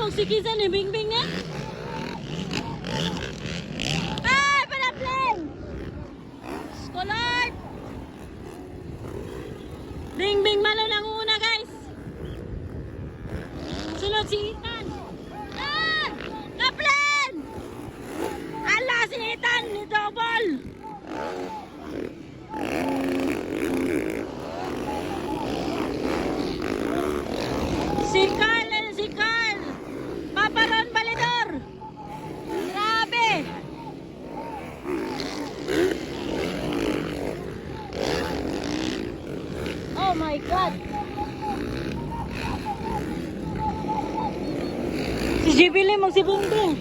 magsikisan ni Bingbing niya. Ay, panapling! Skolart! Bingbing Malon ang una, guys. Sunod si Ethan. Ah! Kaplen! Ala, si Ethan ni double. Si Carl. Papa Ron Balidor. Grabe. Oh my God. Si Jibili mong si Bingbing.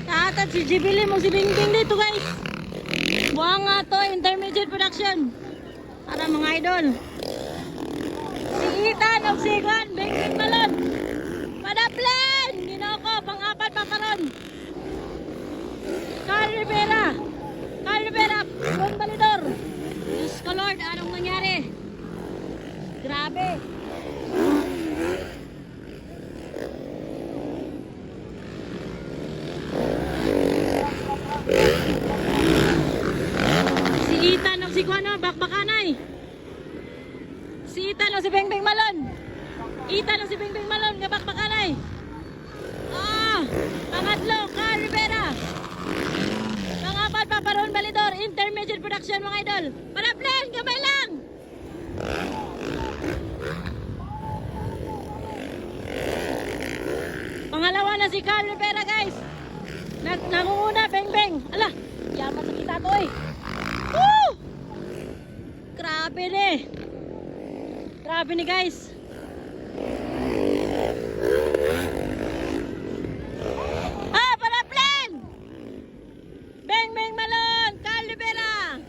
Tatat si Jibili mong si Bingbing dito, guys. Buwang nga to, intermediate production. Para mga idol. Si Ethan o si Juan, Bingbing Malon. Padaplen! Ginoko, pang-apat pa karon. Carl Rivera, Ron Balidor. Diyos ko Lord, anong nangyari? Grabe. Si Ethan o si Juan, bakbakanay. Si Ethan o si Bingbing Malon. Ethan o si Bingbing Malon, bakbakanay. Pangatlo, Carl Rivera. Pangapat, Papa Ron Balidor. Intermediate production, mga idol. Panaplen, gamay lang. Pangalawa na si Carl Rivera, guys. Nangunguna, Bingbing. Ala, yaman sa kita to eh. Woo! Grabe ni. Grabe ni, guys. Panaplen! Bingbing Malon, Carl Rivera.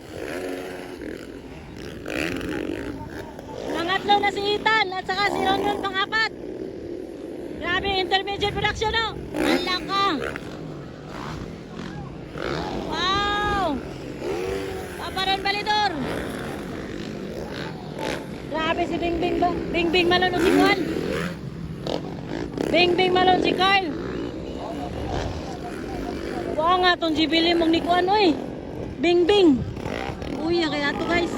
Pangatlo na si Ethan at saka si Ron pang-apat. Grabe, intermediate production, no? Ang laka. Wow! Papa Ron Balidor. Grabe si Bingbing Malon o si Juan. Bingbing Malon si Carl. Wow nga itong Jibili mong ni Juan, oy. Bingbing. Uy, kaya ito, guys.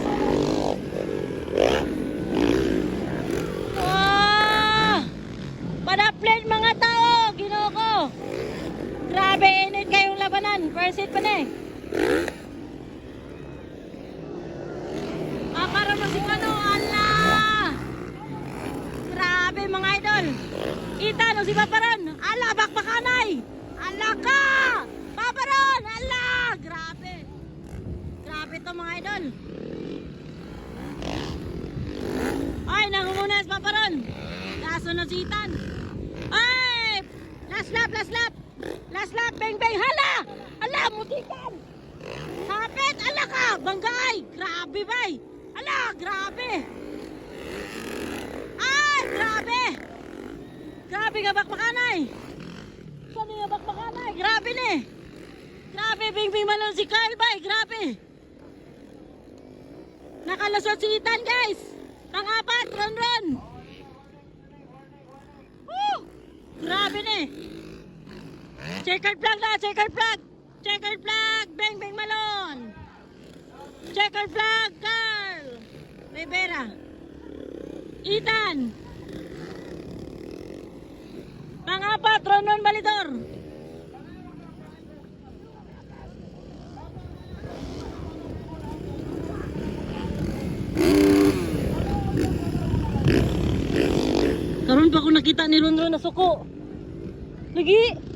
Panaplen mga tao, Ginoko. Grabe, init kayong labanan. First hit pa na eh. Para mo si Kano, ala. Grabe mga idol. Ethan o si Paparon, ala, bakbakanay. Ala ka. Paparon, ala. Grabe. Grabe to mga idol. Ay, nangunguna si Paparon. Kasunod si Ethan. Ay! Last lap, Bingbing. Hala! Ala, mutikan! Kapit! Ala ka! Banggay! Grabe, bay! Ala, grabe! Ay, grabe! Grabe nga bakbakanay! Saan nga bakbakanay? Grabe ni! Grabe, Bingbing Malon si Carl, bay! Grabe! Nakalusot si Ethan, guys! Pang-apat, Ron! Grabe ni. Checkered flag na, checkered flag, Bingbing Malon. Checkered flag, Carl Rivera. Ethan. Pang-apat, Ron Balidor. Karon pa ako nakita ni Ron na suko. Lagi.